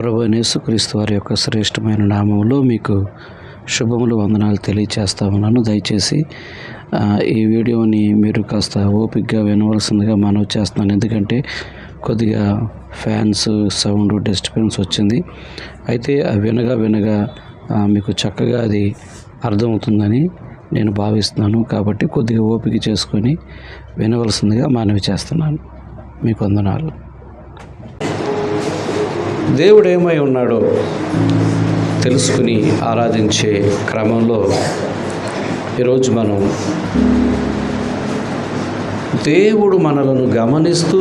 ప్రభువైన యేసుక్రీస్తు వారి యొక్క శ్రేష్టమైన నామములో మీకు శుభములు వందనాలు తెలియచేస్తా ఉన్నాను. దయచేసి ఈ వీడియోని మీరు కాస్త ఓపికగా వినవలసిందిగా మనవి చేస్తున్నాను. ఎందుకంటే కొద్దిగా ఫ్యాన్స్ సౌండ్ డిస్టర్బెన్స్ వచ్చింది. అయితే వినగా మీకు చక్కగా అది అర్థమవుతుందని నేను భావిస్తున్నాను. కాబట్టి కొద్దిగా ఓపిక చేసుకొని వినవలసిందిగా మనవి చేస్తున్నాను. మీకు వందనాలు. దేవుడు ఏమై ఉన్నాడో తెలుసుకుని ఆరాధించే క్రమంలో ఈరోజు మనం దేవుడు మనలను గమనిస్తూ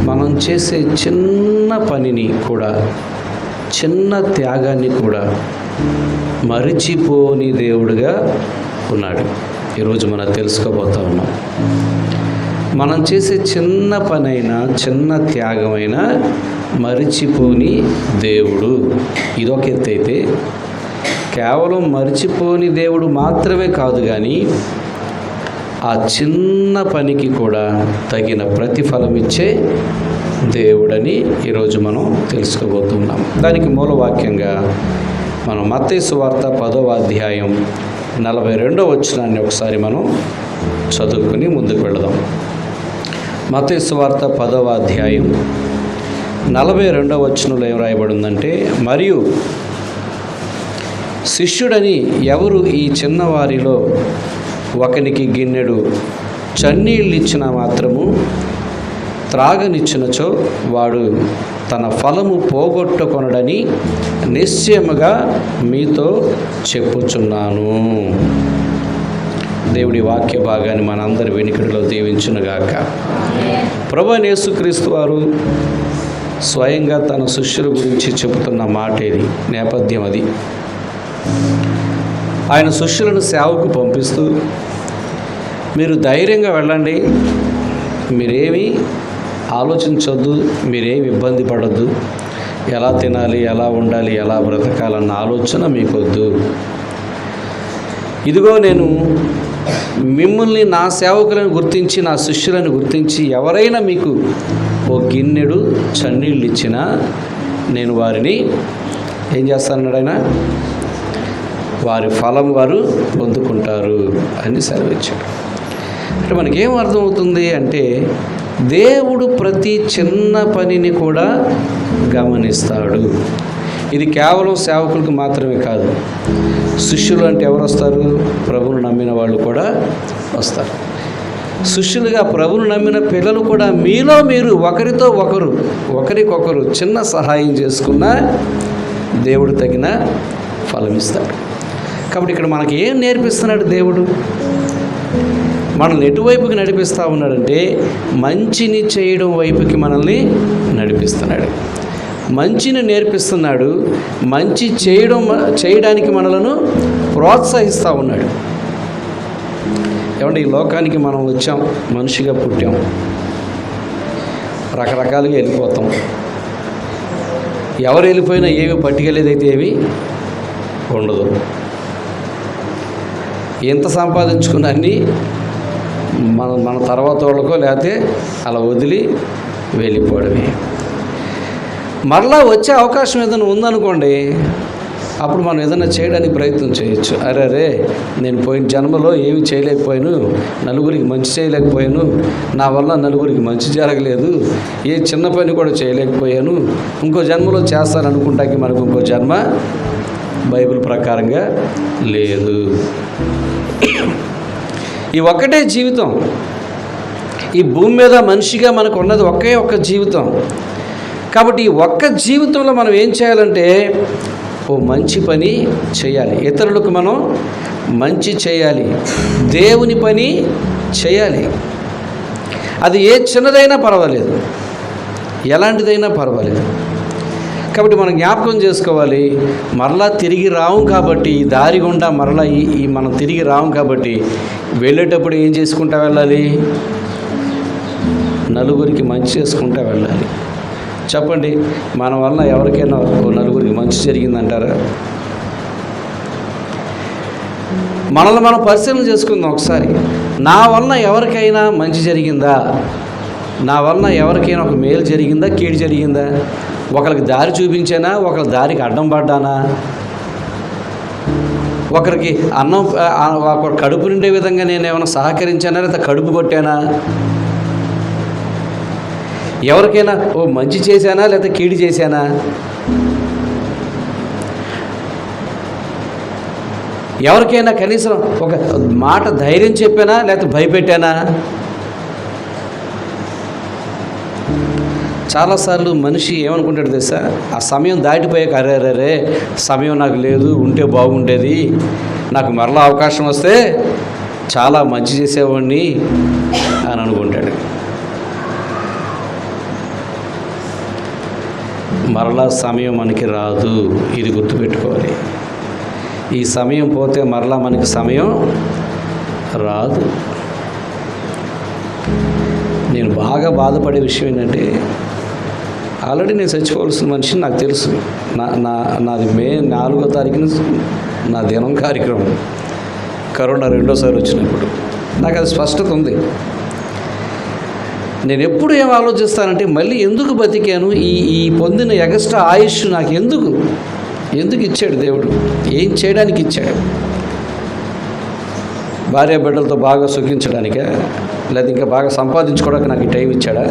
మనం చేసే చిన్న పనిని కూడా, చిన్న త్యాగాన్ని కూడా మరిచిపోని దేవుడుగా ఉన్నాడు. ఈరోజు మనం తెలుసుకోబోతా ఉన్నాం. మనం చేసే చిన్న పనైనా, చిన్న త్యాగమైనా మరిచిపోని దేవుడు. ఇదొక ఎత్తు అయితే, కేవలం మరిచిపోని దేవుడు మాత్రమే కాదు, కానీ ఆ చిన్న పనికి కూడా తగిన ప్రతిఫలం ఇచ్చే దేవుడని ఈరోజు మనం తెలుసుకోబోతున్నాం. దానికి మూలవాక్యంగా మనం మత్తయి సువార్త 10వ అధ్యాయం 42వ వచనాన్ని ఒకసారి మనం చదువుకుని ముందుకు వెళదాం. మత్తయి సువార్త 10వ అధ్యాయం 42వ వచనంలో ఏం రాయబడిందంటే, మరియు శిష్యుడని ఎవరు ఈ చిన్నవారిలో ఒకనికి గిన్నెడు చన్నీళ్ళు ఇచ్చిన మాత్రము త్రాగనిచ్చినచో వాడు తన ఫలము పోగొట్టుకొనడని నిశ్చయముగా మీతో చెప్పుచున్నాను. దేవుడి వాక్య భాగాన్ని మనందరి వెనుకడిలో దీవించునుగాక. ప్రభువైన యేసుక్రీస్తు వారు స్వయంగా తన శిష్యుల గురించి చెబుతున్న మాట ఇది, నేపథ్యం అది. ఆయన శిష్యులను సేవకు పంపిస్తూ, మీరు ధైర్యంగా వెళ్ళండి, మీరేమీ ఆలోచించొద్దు, మీరేమి ఇబ్బంది పడద్దు, ఎలా తినాలి, ఎలా ఉండాలి, ఎలా బ్రతకాలన్న ఆలోచన మీకొద్దు. ఇదిగో నేను మిమ్మల్ని నా సేవకులను గుర్తించి, నా శిష్యులను గుర్తించి, ఎవరైనా మీకు ఓ గిన్నెడు చన్నీళ్ళు ఇచ్చినా నేను వారిని ఏం చేస్తానన్నాడు ఆయన? వారి ఫలం వారు పొందుకుంటారు అని సెలవిచ్చాడు. అంటే మనకేం అర్థమవుతుంది అంటే, దేవుడు ప్రతి చిన్న పనిని కూడా గమనిస్తాడు. ఇది కేవలం సేవకులకు మాత్రమే కాదు. శిష్యులు అంటే ఎవరు వస్తారు? ప్రభువును నమ్మిన వాళ్ళు కూడా వస్తారు. శిష్యులుగా ప్రభువును నమ్మిన పిల్లలు కూడా మీలో మీరు ఒకరితో ఒకరు, ఒకరికొకరు చిన్న సహాయం చేసుకున్నా దేవుడు తగిన ఫలం ఇస్తాడు. కాబట్టి ఇక్కడ మనకి ఏం నేర్పిస్తున్నాడు దేవుడు? మనల్ని ఎటువైపుకి నడిపిస్తూ ఉన్నాడంటే, మంచిని చేయడం వైపుకి మనల్ని నడిపిస్తున్నాడు. మంచిని నేర్పిస్తున్నాడు. మంచి చేయడానికి మనలను ప్రోత్సహిస్తూ ఉన్నాడు. ఏమంటే, ఈ లోకానికి మనం వచ్చాం, మనిషిగా పుట్టాం, రకరకాలుగా వెళ్ళిపోతాం. ఎవరు వెళ్ళిపోయినా ఏమి పట్టుకెళ్ళేదైతే ఏమి ఉండదు. ఎంత సంపాదించుకున్న అన్నీ మన తర్వాత వాళ్ళకో లేకపోతే అలా వదిలి వెళ్ళిపోవడమే. మరలా వచ్చే అవకాశం ఏదైనా ఉందనుకోండి, అప్పుడు మనం ఏదైనా చేయడానికి ప్రయత్నం చేయొచ్చు. అరే నేను పోయిన జన్మలో ఏమి చేయలేకపోయాను, నలుగురికి మంచి చేయలేకపోయాను, నా వల్ల నలుగురికి మంచి జరగలేదు, ఏ చిన్న పని కూడా చేయలేకపోయాను, ఇంకో జన్మలో చేస్తాననుకుంటాకి మనకు ఇంకో జన్మ బైబిల్ ప్రకారంగా లేదు. ఈ ఒక్కటే జీవితం. ఈ భూమి మీద మనిషిగా మనకు ఉన్నది ఒకే ఒక్క జీవితం. కాబట్టి ఈ ఒక్క జీవితంలో మనం ఏం చేయాలంటే, ఓ మంచి పని చేయాలి. ఇతరులకు మనం మంచి చేయాలి, దేవుని పని చేయాలి. అది ఏ చిన్నదైనా పర్వాలేదు, ఎలాంటిదైనా పర్వాలేదు. కాబట్టి మనం జ్ఞాపకం చేసుకోవాలి, మరలా తిరిగి రాము కాబట్టి, ఈ దారి గుండా మరలా ఈ మనం తిరిగి రాము కాబట్టి, వెళ్ళేటప్పుడు ఏం చేసుకుంటూ వెళ్ళాలి? నలుగురికి మంచి చేసుకుంటూ వెళ్ళాలి. చెప్పండి, మన వల్ల ఎవరికైనా నలుగురికి మంచి జరిగిందంటారా? మనల్ని మనం పరిశీలన చేసుకుందాం ఒకసారి. నా వలన ఎవరికైనా మంచి జరిగిందా? నా వలన ఎవరికైనా ఒక మేలు జరిగిందా, కీడు జరిగిందా? ఒకరికి దారి చూపించానా, ఒకరి దారికి అడ్డం పడ్డానా, ఒకరికి అన్నం ఒకరు కడుపు నిండే విధంగా నేను ఏమైనా సహకరించానా, లేదా కడుపు కొట్టానా, ఎవరికైనా ఓ మంచి చేశానా లేదా కీడు చేశానా, ఎవరికైనా కనీసం ఒక మాట ధైర్యం చెప్పానా లేకపోతే భయపెట్టానా? చాలాసార్లు మనిషి ఏమనుకుంటాడు తెలుసా, ఆ సమయం దాటిపోయాక అరే సమయం నాకు లేదు, ఉంటే బాగుండేది, నాకు మరలా అవకాశం వస్తే చాలా మంచి చేసేవాడిని అని అనుకుంటాడు. మరలా సమయం మనకి రాదు, ఇది గుర్తుపెట్టుకోవాలి. ఈ సమయం పోతే మరలా మనకి సమయం రాదు. నేను బాగా బాధపడే విషయం ఏంటంటే, ఆల్రెడీ నేను చచ్చిపోవాల్సిన మనిషిని నాకు తెలుసు. నాది మే 4వ తారీఖున నా దినం కార్యక్రమం, కరోనా రెండోసారి వచ్చినప్పుడు నాకు అది స్పష్టత ఉంది. నేను ఎప్పుడు ఏం ఆలోచిస్తానంటే, మళ్ళీ ఎందుకు బతికాను, ఈ పొందిన ఎగస్ట్రా ఆయుష్ నాకు ఎందుకు ఇచ్చాడు దేవుడు? ఏం చేయడానికి ఇచ్చాడు? భార్య బిడ్డలతో బాగా సుఖించడానికా, లేదా ఇంకా బాగా సంపాదించుకోవడానికి నాకు ఈ టైం ఇచ్చాడా?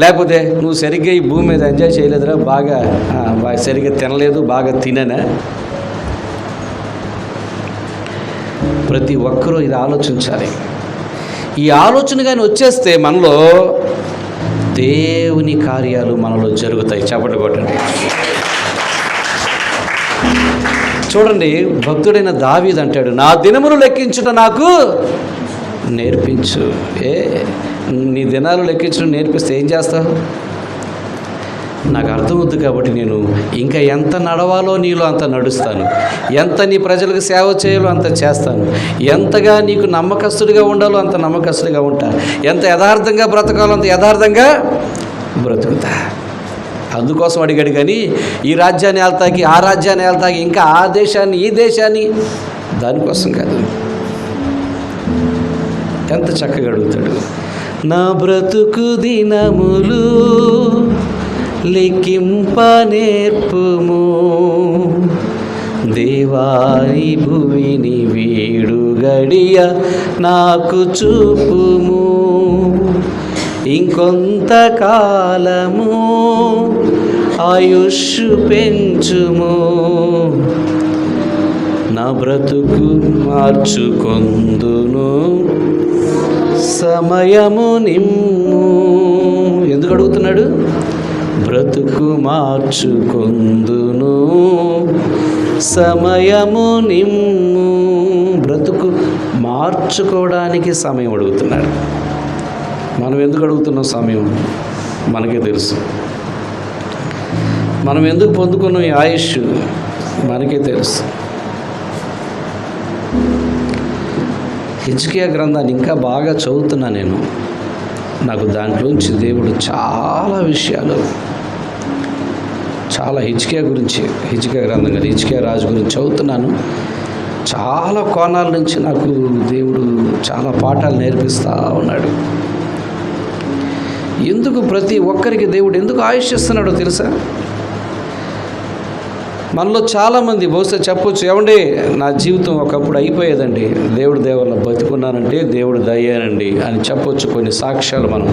లేకపోతే నువ్వు సరిగ్గా ఈ భూమి మీద ఎంజాయ్ చేయలేదురా, బాగా సరిగ్గా తినలేదు, బాగా తిననా? ప్రతి ఒక్కరూ ఇది ఆలోచించాలి. ఈ ఆలోచన కానీ వచ్చేస్తే మనలో దేవుని కార్యాలు మనలో జరుగుతాయి. చప్పట్లు కొట్టండి. చూడండి, భక్తుడైన దావీదు అంటాడు, నా దినములు లెక్కించుట నాకు నేర్పించు. నీ దినాలు లెక్కించడం నేర్పిస్తే ఏం చేస్తావు? నాకు అర్థమవుద్దు కాబట్టి నేను ఇంకా ఎంత నడవాలో నీలో అంత నడుస్తాను, ఎంత నీ ప్రజలకు సేవ చేయాలో అంత చేస్తాను, ఎంతగా నీకు నమ్మకస్తుడిగా ఉండాలో అంత నమ్మకస్తుడిగా ఉంటా, ఎంత యథార్థంగా బ్రతకాలో అంత యథార్థంగా బ్రతుకుతా. అందుకోసం అడిగాడు కానీ ఈ రాజ్యాన్ని వెళ్తాకి, ఆ రాజ్యాన్ని వెళ్తాకి, ఇంకా ఆ దేశాన్ని, ఈ దేశాన్ని, దానికోసం కాదు. ఎంత చక్కగా అడుగుతాడు, నా బ్రతుకు దినములు లెక్కింప నేర్పుము, దేవాని భూమిని వీడు గడియ నాకు చూపుము, ఇంకొంతకాలము ఆయుష్ పెంచుము, నా బ్రతుకు మార్చుకొందును సమయము నిమ్ము. ఎందుకు అడుగుతున్నాడు? బ్రతుకు మార్చుకొందును సమయము నిమ్ము. బ్రతుకు మార్చుకోవడానికి సమయం అడుగుతున్నాడు. మనం ఎందుకు అడుగుతున్నాం సమయం? మనకే తెలుసు. మనం ఎందుకు పొందుకున్నాం ఈ ఆయుష్? మనకే తెలుసు. హిజ్కియా గ్రంథాన్ని ఇంకా బాగా చదువుతున్నా నేను. నాకు దాంట్లోంచి దేవుడు చాలా విషయాలు, చాలా హిజ్కియా గురించి, హిజ్కియా గ్రంథం కదా, హిజ్కియా రాజు గురించి చదువుతున్నాను. చాలా కోణాల నుంచి నాకు దేవుడు చాలా పాఠాలు నేర్పిస్తూ ఉన్నాడు. ఎందుకు ప్రతి ఒక్కరికి దేవుడు ఎందుకు ఆయుష్ ఇస్తున్నాడో తెలుసా? మనలో చాలామంది బహుశా చెప్పొచ్చు, ఏమండి నా జీవితం ఒకప్పుడు అయిపోయేదండి, దేవుడు దేవల్ల బతుకున్నానంటే దేవుడు దయ్యానండి అని చెప్పొచ్చు కొన్ని సాక్ష్యాలు. మనం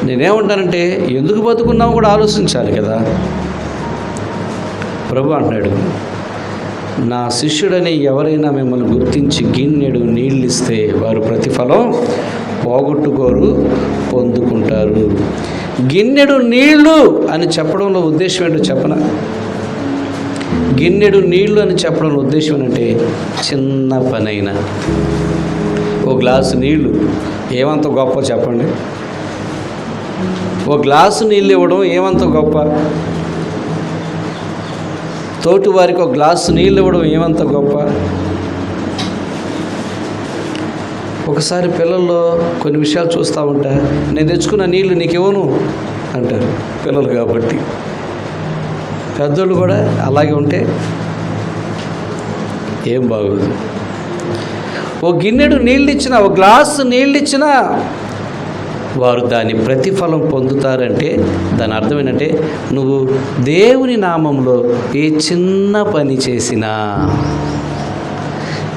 నేనేమంటానంటే, ఎందుకు బతుకున్నామో కూడా ఆలోచించాలి కదా. ప్రభు అంటున్నాడు, నా శిష్యుడని ఎవరైనా మిమ్మల్ని గుర్తించి గిన్నెడు నీళ్ళు ఇస్తే వారు ప్రతిఫలం పోగొట్టుకోరు, పొందుకుంటారు. గిన్నెడు నీళ్ళు అని చెప్పడంలో ఉద్దేశం ఏంటో చెప్పనా? గిన్నెడు నీళ్ళు అని చెప్పడంలో ఉద్దేశం ఏంటంటే, చిన్న పనైనా ఓ గ్లాసు నీళ్ళు ఏమంత గొప్ప చెప్పండి? ఓ గ్లాసు నీళ్ళు ఇవ్వడం ఏమంత గొప్ప? తోటి వారికి ఒక గ్లాసు నీళ్ళు ఇవ్వడం ఏమంత గొప్ప? ఒకసారి పిల్లల్లో కొన్ని విషయాలు చూస్తూ ఉంటా, నేను తెచ్చుకున్న నీళ్ళు నీకు ఇవ్వను అంటారు పిల్లలు కాబట్టి. పెద్దోళ్ళు కూడా అలాగే ఉంటే ఏం బాగోదు. ఓ గిన్నెడు నీళ్ళు ఇచ్చినా, ఓ గ్లాసు నీళ్ళు ఇచ్చినా వారు దాని ప్రతిఫలం పొందుతారంటే దాని అర్థం ఏంటంటే నువ్వు దేవుని నామంలో ఏ చిన్న పని చేసినా,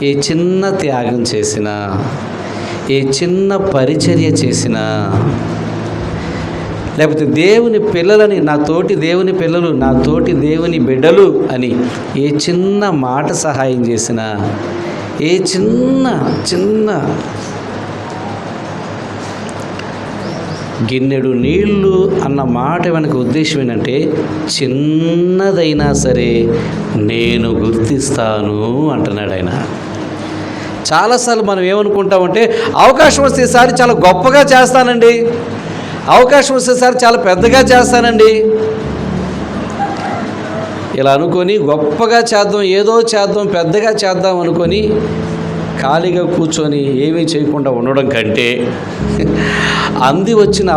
ఏ చిన్న త్యాగం చేసినా, ఏ చిన్న పరిచర్య చేసినా, లేకపోతే దేవుని పిల్లలని నా తోటి దేవుని పిల్లలు, నా తోటి దేవుని బిడ్డలు అని ఏ చిన్న మాట సహాయం చేసినా, ఏ చిన్న చిన్న గిన్నెడు నీళ్ళు అన్న మాట వెనక ఉద్దేశం ఏంటంటే చిన్నదైనా సరే నేను గుర్తిస్తాను అంటున్నాడు ఆయన. చాలాసార్లు మనం ఏమనుకుంటామంటే అవకాశం వస్తే ఈసారి చాలా గొప్పగా చేస్తానండి, అవకాశం వస్తేసారి చాలా పెద్దగా చేస్తానండి, ఇలా అనుకొని గొప్పగా చేద్దాం, ఏదో చేద్దాం, పెద్దగా చేద్దాం అనుకొని ఖాళీగా కూర్చొని ఏమీ చేయకుండా ఉండడం కంటే వచ్చిన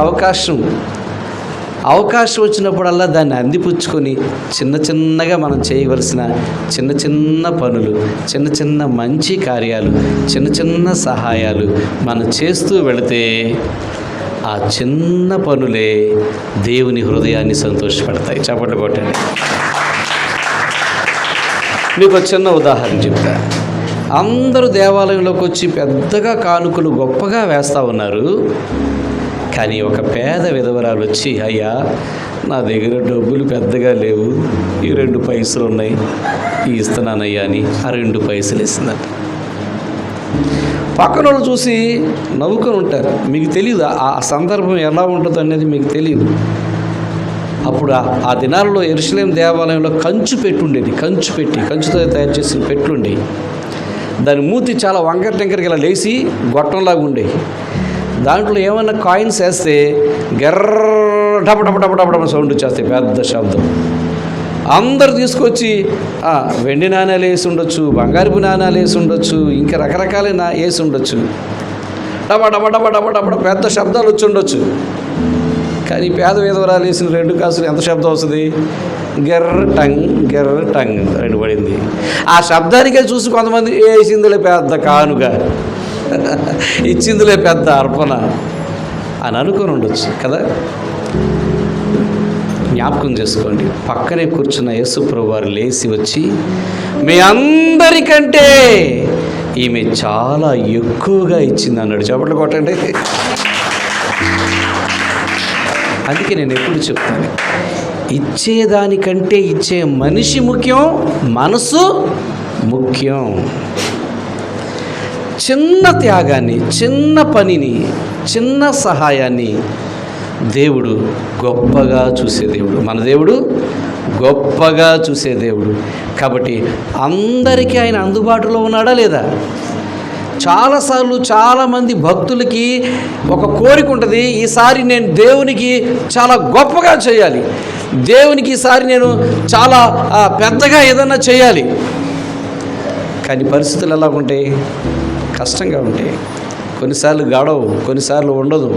అవకాశం వచ్చినప్పుడల్లా దాన్ని అందిపుచ్చుకొని చిన్న చిన్నగా మనం చేయవలసిన చిన్న చిన్న పనులు, చిన్న చిన్న మంచి కార్యాలు, చిన్న చిన్న సహాయాలు మనం చేస్తూ వెళితే ఆ చిన్న పనులే దేవుని హృదయాన్ని సంతోషపెడతాయి. చప్పట్లు కొట్టండి. మీకు ఒక చిన్న ఉదాహరణ చెప్తా. అందరూ దేవాలయంలోకి వచ్చి పెద్దగా కానుకలు గొప్పగా వేస్తూ ఉన్నారు. కానీ ఒక పేద విధవరాలు వచ్చి, అయ్యా నా దగ్గర డబ్బులు పెద్దగా లేవు, ఈ 2 పైసలు ఉన్నాయి, ఇస్తున్నానయ్యా అని ఆ 2 పైసలు ఇస్తుందట. పక్కన వాళ్ళు చూసి నవ్వుకొని ఉంటారు. మీకు తెలియదు ఆ సందర్భం ఎలా ఉంటుందో అనేది మీకు తెలియదు. అప్పుడు ఆ దినాలలో యెరూషలేము దేవాలయంలో కంచు పెట్టుండేది. కంచుతో తయారు చేసిన పెట్లుండేవి. దాని మూతి చాలా వంకర టెంకరకి ఇలా లేచి గొట్టంలాగా ఉండేవి. దాంట్లో ఏమన్నా కాయిన్స్ వేస్తే గెర్ర డబ డబ డబ డబ డబ సౌండ్ వచ్చేస్తాయి, పెద్ద శబ్దం. అందరు తీసుకొచ్చి వెండి నాణ్యాలు వేసి ఉండొచ్చు, బంగారపు నాణ్యాలు వేసి ఉండొచ్చు, ఇంకా రకరకాలైన వేసి ఉండొచ్చు. డబ డబ డబ డబ డబ పెద్ద శబ్దాలు వచ్చి ఉండొచ్చు. కానీ పేద విధవరాలు వేసిన 2 కాసులు ఎంత శబ్దం వస్తుంది? గెర్ర టంగ్ రెండు పడింది. ఆ శబ్దానికే చూసి కొంతమంది వేసిందిలే పెద్ద కానుక, ఇచ్చిందిలే పెద్ద అర్పణ అని అనుకొని ఉండొచ్చు కదా. జ్ఞాపకం చేసుకోండి, పక్కనే కూర్చున్న యేసు ప్రభువు వారు లేచి వచ్చి, మీ అందరికంటే ఈమె చాలా ఎక్కువగా ఇచ్చింది అన్నాడు. చప్పట్లు కొట్టండి. అందుకే నేను ఎప్పుడు చెప్తాను, ఇచ్చేదానికంటే ఇచ్చే మనిషి ముఖ్యం, మనసు ముఖ్యం. చిన్న త్యాగాన్ని, చిన్న పనిని, చిన్న సహాయాన్ని దేవుడు గొప్పగా చూసే దేవుడు. మన దేవుడు గొప్పగా చూసే దేవుడు. కాబట్టి అందరికీ ఆయన అందుబాటులో ఉన్నాడా లేదా? చాలాసార్లు చాలామంది భక్తులకి ఒక కోరిక ఉంటుంది, ఈసారి నేను దేవునికి చాలా గొప్పగా చేయాలి, దేవునికి ఈసారి నేను చాలా పెద్దగా ఏదన్నా చేయాలి. కానీ పరిస్థితులు ఎలా ఉంటాయి? కష్టంగా ఉంటాయి. కొన్నిసార్లు గడవు, కొన్నిసార్లు ఉండదు,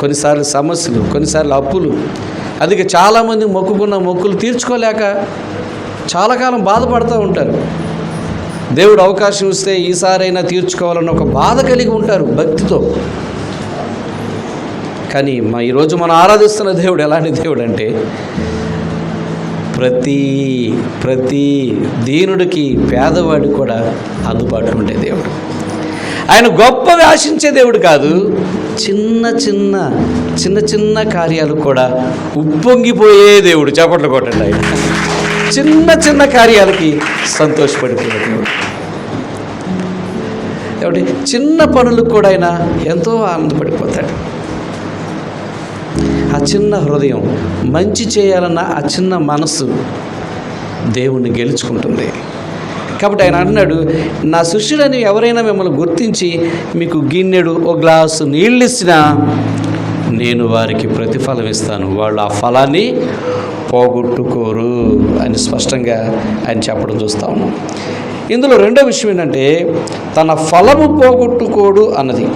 కొన్నిసార్లు సమస్యలు, కొన్నిసార్లు అప్పులు. అందుకే చాలామంది మొక్కుకున్న మొక్కులు తీర్చుకోలేక చాలా కాలం బాధపడుతూ ఉంటారు. దేవుడు అవకాశం ఇస్తే ఈసారైనా తీర్చుకోవాలన్న ఒక బాధ కలిగి ఉంటారు భక్తితో. కానీ ఈరోజు మనం ఆరాధిస్తున్న దేవుడు ఎలాంటి దేవుడు అంటే ప్రతి దీనుడికి, పేదవాడికి కూడా అందుబాటులో ఉండే దేవుడు. ఆయన గొప్పవి ఆశించే దేవుడు కాదు, చిన్న చిన్న కార్యాలు కూడా ఉప్పొంగిపోయే దేవుడు. చప్పట్లు కొట్టండి. ఆయన చిన్న కార్యాలకి సంతోషపడిపోయే దేవుడు. కాబట్టి చిన్న పనులకు కూడా ఆయన ఎంతో ఆనందపడిపోతాడు. ఆ చిన్న హృదయం, మంచి చేయాలన్న ఆ చిన్న మనసు దేవుణ్ణి గెలుచుకుంటుంది. కాబట్టి ఆయన అన్నాడు, నా శిష్యులని ఎవరైనా మిమ్మల్ని గుర్తించి మీకు గిన్నెడు ఓ గ్లాసు నీళ్ళు ఇచ్చినా నేను వారికి ప్రతిఫలం ఇస్తాను, వాళ్ళు ఆ ఫలాన్ని పోగొట్టుకోరు అని స్పష్టంగా ఆయన చెప్పడం చూస్తా ఉన్నాం. ఇందులో రెండో విషయం ఏంటంటే తన ఫలము పోగొట్టుకోడు అన్నది.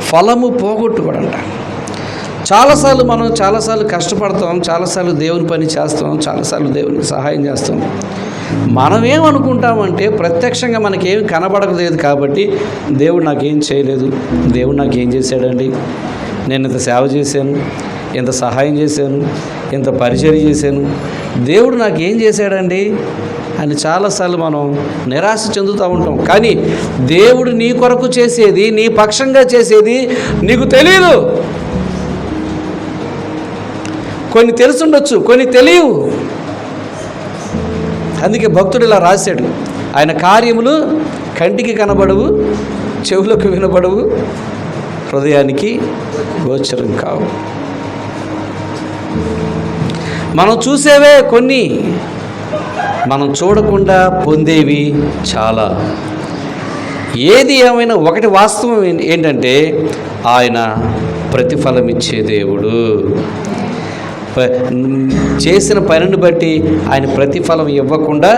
ఫలము పోగొట్టుకోడంట. చాలాసార్లు కష్టపడతాం, చాలాసార్లు దేవుని పని చేస్తాం, చాలాసార్లు దేవునికి సహాయం చేస్తాం. మనమేమనుకుంటామంటే ప్రత్యక్షంగా మనకేం కనబడలేదు కాబట్టి దేవుడు నాకేం చేయలేదు, దేవుడు నాకేం చేశాడండి, నేను ఇంత సేవ చేశాను, ఇంత సహాయం చేశాను, ఇంత పరిచర్య చేశాను, దేవుడు నాకేం చేశాడండి అని చాలాసార్లు మనం నిరాశ చెందుతూ ఉంటాం. కానీ దేవుడు నీ కొరకు చేసేది, నీ పక్షంగా చేసేది నీకు తెలియదు. కొన్ని తెలుసుండొచ్చు, కొన్ని తెలియవు. అందుకే భక్తుడు ఇలా రాశాడు, ఆయన కార్యములు కంటికి కనబడవు, చెవులకు వినబడవు, హృదయానికి గోచరం కావు. మనం చూసేవే కొన్ని, మనం చూడకుండా పొందేవి చాలా. ఏది ఏమైనా ఒకటి వాస్తవం ఏంటంటే ఆయన ప్రతిఫలం ఇచ్చే దేవుడు. చేసిన పనిని బట్టి ఆయన ప్రతిఫలం ఇవ్వకుండా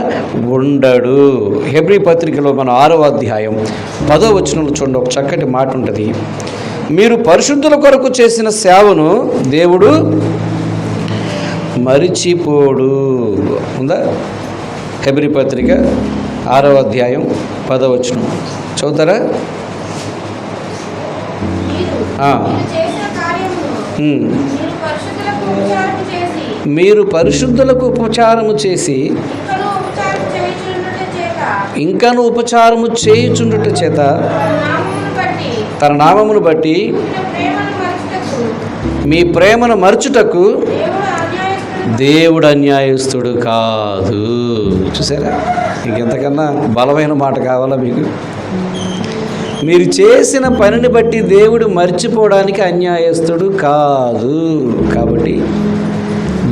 ఉండడు. హెబ్రీ పత్రికలో మన 6వ అధ్యాయం 10వ వచనంలో చూడండి, ఒక చక్కటి మాట ఉంటుంది. మీరు పరిశుద్ధుల కొరకు చేసిన సేవను దేవుడు మరిచిపోడు. ఉందా? హెబ్రీ పత్రిక 6వ అధ్యాయం 10వ వచనం చదువుతారా? మీరు పరిశుద్ధులకు ఉపచారము చేసి ఇంకను ఉపచారము చేయుచుండుట చేత తన నామమును బట్టి మీ ప్రేమను మరచుటకు దేవుడు అన్యాయస్తుడు కాదు. చూసారా? ఇంకెంతకన్నా బలమైన మాట కావాలా మీకు? మీరు చేసిన పనిని బట్టి దేవుడు మర్చిపోవడానికి అన్యాయస్తుడు కాదు. కాబట్టి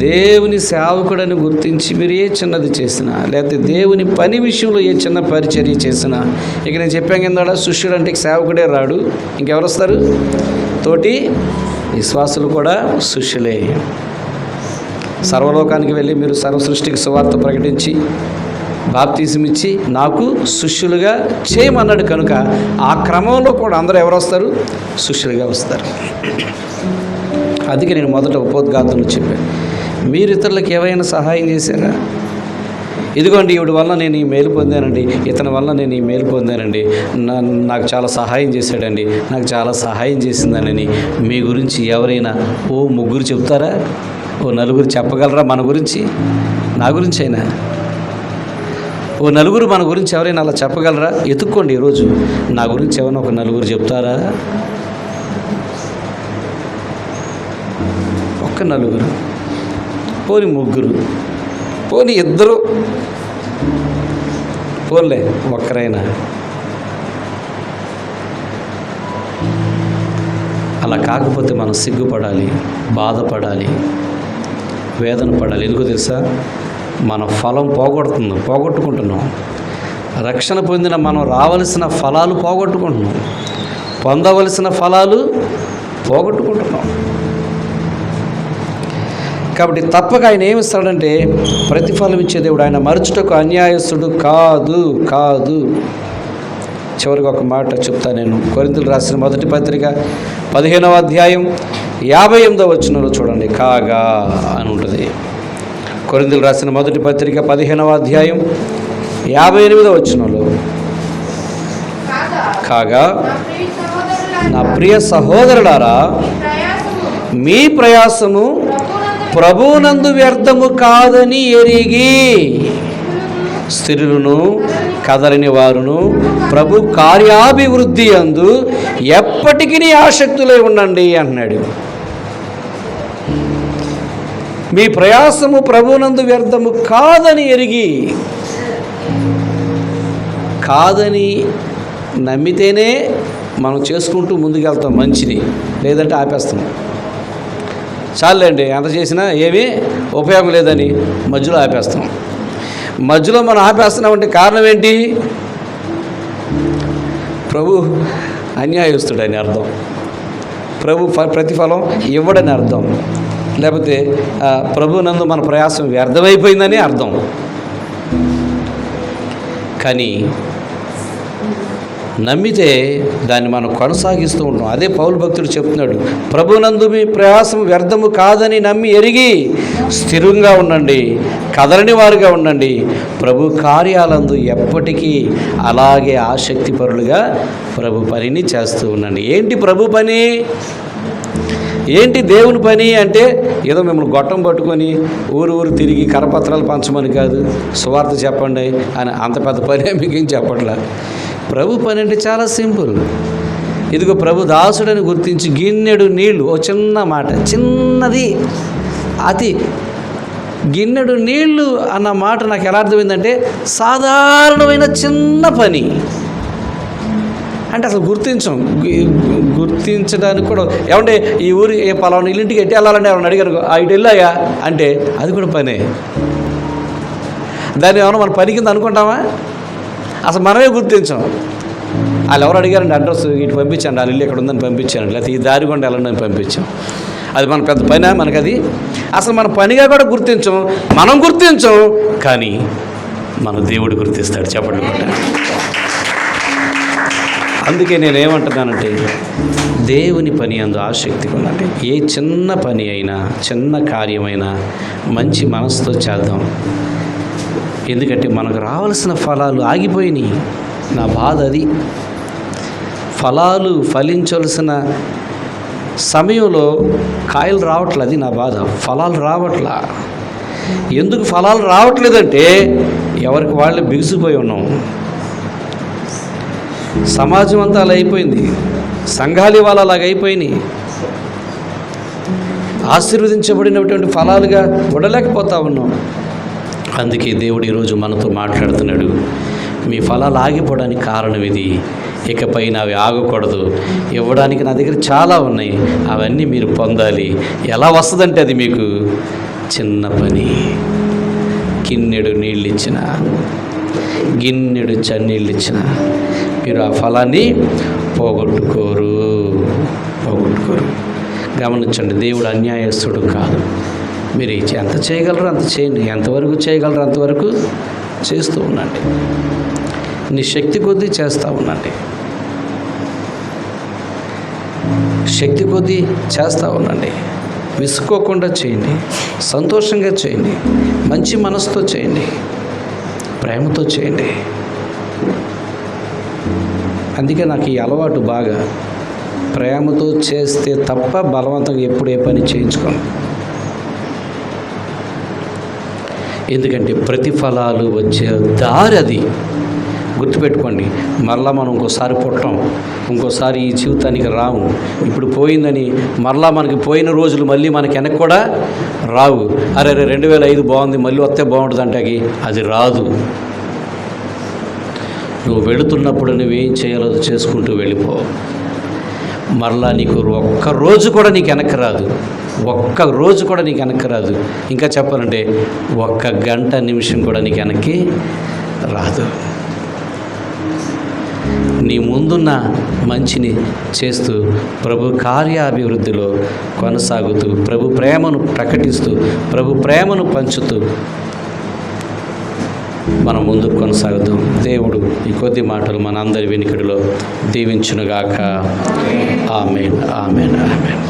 దేవుని సేవకుడని గుర్తించి మీరు ఏ చిన్నది చేసినా, లేకపోతే దేవుని పని విషయంలో ఏ చిన్న పరిచర్య చేసినా, ఇక నేను చెప్పాను కింద శిష్యుడు అంటే సేవకుడే రాడు, ఇంకెవరు వస్తారు? తోటి విశ్వాసులు కూడా శిష్యులే. సర్వలోకానికి వెళ్ళి మీరు సర్వ సృష్టికి సువార్త ప్రకటించి బాప్తీసం ఇచ్చి నాకు శిష్యులుగా చేయమన్నాడు కనుక ఆ క్రమంలో కూడా అందరూ ఎవరు వస్తారు? శిష్యులుగా వస్తారు. అందుకే నేను మొదట ఉపోద్ఘాతంలో చెప్పాను, మీరు ఇతరులకు ఏవైనా సహాయం చేశారా? ఇదిగోండి ఈవిడ వల్ల నేను ఈ మేలు పొందానండి, ఇతని వల్ల నేను ఈ మేలు పొందానండి, నాకు చాలా సహాయం చేశాడండి, నాకు చాలా సహాయం చేసిందనని మీ గురించి ఎవరైనా ఓ ముగ్గురు చెప్తారా? ఓ నలుగురు చెప్పగలరా మన గురించి? నా గురించి అయినా ఓ నలుగురు మన గురించి ఎవరైనా అలా చెప్పగలరా? ఎత్తుక్కోండి ఈరోజు, నా గురించి ఏమైనా ఒక నలుగురు చెప్తారా? ఒక్క నలుగురు, పోని ముగ్గురు, పోని ఇద్దరు, పోన్లే ఒక్కరైనా. అలా కాకపోతే మనం సిగ్గుపడాలి, బాధపడాలి, వేదన పడాలి. ఎందుకో తెలుసా? మన ఫలం పోగొట్టుకుంటున్నాం. రక్షణ పొందిన మనం రావలసిన ఫలాలు పోగొట్టుకుంటున్నాం, పొందవలసిన ఫలాలు పోగొట్టుకుంటున్నాం. కాబట్టి తప్పక ఆయన ఏమిస్తాడంటే ప్రతిఫలం ఇచ్చే దేవుడు. ఆయన మరచుటకు అన్యాయస్తుడు కాదు. చివరికి ఒక మాట చెప్తా నేను. కొరింథీయులకు రాసిన మొదటి పత్రిక 15వ అధ్యాయం 58వ వచనంలో చూడండి, కాగా అని ఉంటుంది. కొరింథీయులకు రాసిన మొదటి పత్రిక 15వ అధ్యాయం 58వ వచనంలో, కాగా నా ప్రియ సహోదరులారా, మీ ప్రయాసము ప్రభువునందు వ్యర్థము కాదని ఎరిగి స్థిరులను కదలని వారును ప్రభు కార్యాభివృద్ధి యందు ఎప్పటికీ ఆసక్తులై ఉండండి అన్నాడు. మీ ప్రయాసము ప్రభువునందు వ్యర్థము కాదని ఎరిగి, కాదని నమ్మితేనే మనం చేసుకుంటూ ముందుకెళ్తాం మంచిది, లేదంటే ఆపేస్తాం. చాలండి ఎంత చేసినా ఏమీ ఉపయోగం లేదని మధ్యలో ఆపేస్తాం. మధ్యలో మనం ఆపేస్తున్నామంటే కారణం ఏంటి? ప్రభు అన్యాయస్తుడని అర్థం, ప్రభు ప్రతిఫలం ఇవ్వడని అర్థం, లేకపోతే ప్రభు నందు మన ప్రయాసం వ్యర్థమైపోయిందని అర్థం. కానీ నమ్మితే దాన్ని మనం కొనసాగిస్తూ ఉంటాం. అదే పౌలు భక్తుడు చెప్తున్నాడు, ప్రభునందు మీ ప్రయాసం వ్యర్థము కాదని నమ్మి ఎరిగి స్థిరంగా ఉండండి, కదలని వారుగా ఉండండి, ప్రభు కార్యాలందు ఎప్పటికీ అలాగే ఆసక్తిపరులుగా ప్రభు పనిని చేస్తూ ఉండండి. ఏంటి ప్రభు పని? ఏంటి దేవుని పని అంటే ఏదో మిమ్మల్ని గొట్టం పట్టుకొని ఊరు తిరిగి కరపత్రాలు పంచమని కాదు, సువార్త చెప్పండి అని అంత పెద్ద పని మీకు ఏం చెప్పట్లా. ప్రభు పని అంటే చాలా సింపుల్. ఇదిగో ప్రభు దాసుడని గుర్తించి గిన్నెడు నీళ్లు, ఓ చిన్న మాట, చిన్నది, అతి గిన్నెడు నీళ్లు అన్న మాట నాకు ఎలా అర్థమైందంటే సాధారణమైన చిన్న పని. అంటే అసలు గుర్తించడానికి కూడా ఏమంటే ఈ ఊరి పలానా ఇల్లింటికి ఎట్టి వెళ్ళాలంటే ఎవరైనా అడిగారు, ఇటు వెళ్ళాయా అంటే అది కూడా పనే. దాన్ని ఏమన్నా మన పని కింద అనుకుంటామా? అసలు మనమే గుర్తించాం. వాళ్ళు ఎవరు అడిగారండి అడ్రస్ ఇటు పంపించండి, వాళ్ళు ఇల్లు ఎక్కడ ఉందని పంపించాను, లేకపోతే ఈ దారి కొండ వెళ్ళండి అని పంపించాం. అది మన పెద్ద పని మనకు? అది అసలు మన పనిగా కూడా గుర్తించాం, మనం గుర్తించాం, కానీ మన దేవుడు గుర్తిస్తాడు. చెప్పండి. అందుకే నేనేమంటున్నానంటే దేవుని పని అందు ఆసక్తి ఉందండి. ఏ చిన్న పని అయినా, చిన్న కార్యమైనా మంచి మనసుతో చేద్దాం. ఎందుకంటే మనకు రావాల్సిన ఫలాలు ఆగిపోయినాయి. నా బాధ అది. ఫలాలు ఫలించాల్సిన సమయంలో కాయలు రావట్లేదు, అది నా బాధ. ఫలాలు రావట్లా. ఎందుకు ఫలాలు రావట్లేదంటే ఎవరికి వాళ్ళు బిగుసిపోయి ఉన్నాం. సమాజం అంతా అలా అయిపోయింది, సంఘాలు ఇవాళ అలాగ అయిపోయినాయి. ఆశీర్వదించబడినటువంటి ఫలాలుగా ఉండలేకపోతా ఉన్నాం. అందుకే దేవుడు ఈరోజు మనతో మాట్లాడుతున్నాడు. మీ ఫలాలు ఆగిపోవడానికి కారణం ఇది. ఇకపై అవి ఆగకూడదు. ఇవ్వడానికి నా దగ్గర చాలా ఉన్నాయి, అవన్నీ మీరు పొందాలి. ఎలా వస్తుందంటే అది మీకు చిన్న పని. గిన్నెడు నీళ్ళు ఇచ్చిన, గిన్నెడు చన్నీళ్ళు ఇచ్చిన మీరు ఆ ఫలాన్ని పోగొట్టుకోరు. గమనించండి, దేవుడు అన్యాయస్తుడు కాదు. మీరు ఎంత చేయగలరో అంత చేయండి, ఎంతవరకు చేయగలరో అంతవరకు చేస్తూ ఉండండి. నీ శక్తి కొద్దీ చేస్తూ ఉండండి, శక్తి కొద్దీ చేస్తూ ఉండండి. విసుకోకుండా చేయండి, సంతోషంగా చేయండి, మంచి మనసుతో చేయండి, ప్రేమతో చేయండి. అందుకే నాకు ఈ అలవాటు బాగా. ప్రేమతో చేస్తే తప్ప బలవంతంగా ఎప్పుడు ఏ పని చేయించుకోను. ఎందుకంటే ప్రతిఫలాలు వచ్చే దారి అది. గుర్తుపెట్టుకోండి. మరలా మనం ఇంకోసారి పుట్టం, ఇంకోసారి ఈ జీవితానికి రాము. ఇప్పుడు పోయిందని మరలా మనకి పోయిన రోజులు మళ్ళీ మనకి వెనక్కి కూడా రావు. అరే 2005 బాగుంది, మళ్ళీ వస్తే బాగుంటుంది అంటే అది రాదు. నువ్వు వెళుతున్నప్పుడు నువ్వేం చేయాలో చేసుకుంటూ వెళ్ళిపో. మరలా నీకు ఒక్కరోజు కూడా నీకు వెనక్కి రాదు, ఒక్కరోజు కూడా నీకు వెనక్కి రాదు. ఇంకా చెప్పాలంటే ఒక్క గంట నిమిషం కూడా నీకు వెనక్కి రాదు. నీ ముందున్న మంచిని చేస్తూ ప్రభు కార్యాభివృద్ధిలో కొనసాగుతూ ప్రభు ప్రేమను ప్రకటిస్తూ ప్రభు ప్రేమను పంచుతూ మనం ముందుకు కొనసాగుతాం. దేవుడు ఈ కొద్ది మాటలు మన అందరి వెనుకడిలో దీవించునుగాక. ఆమేన్, ఆమేన్, ఆమేన్.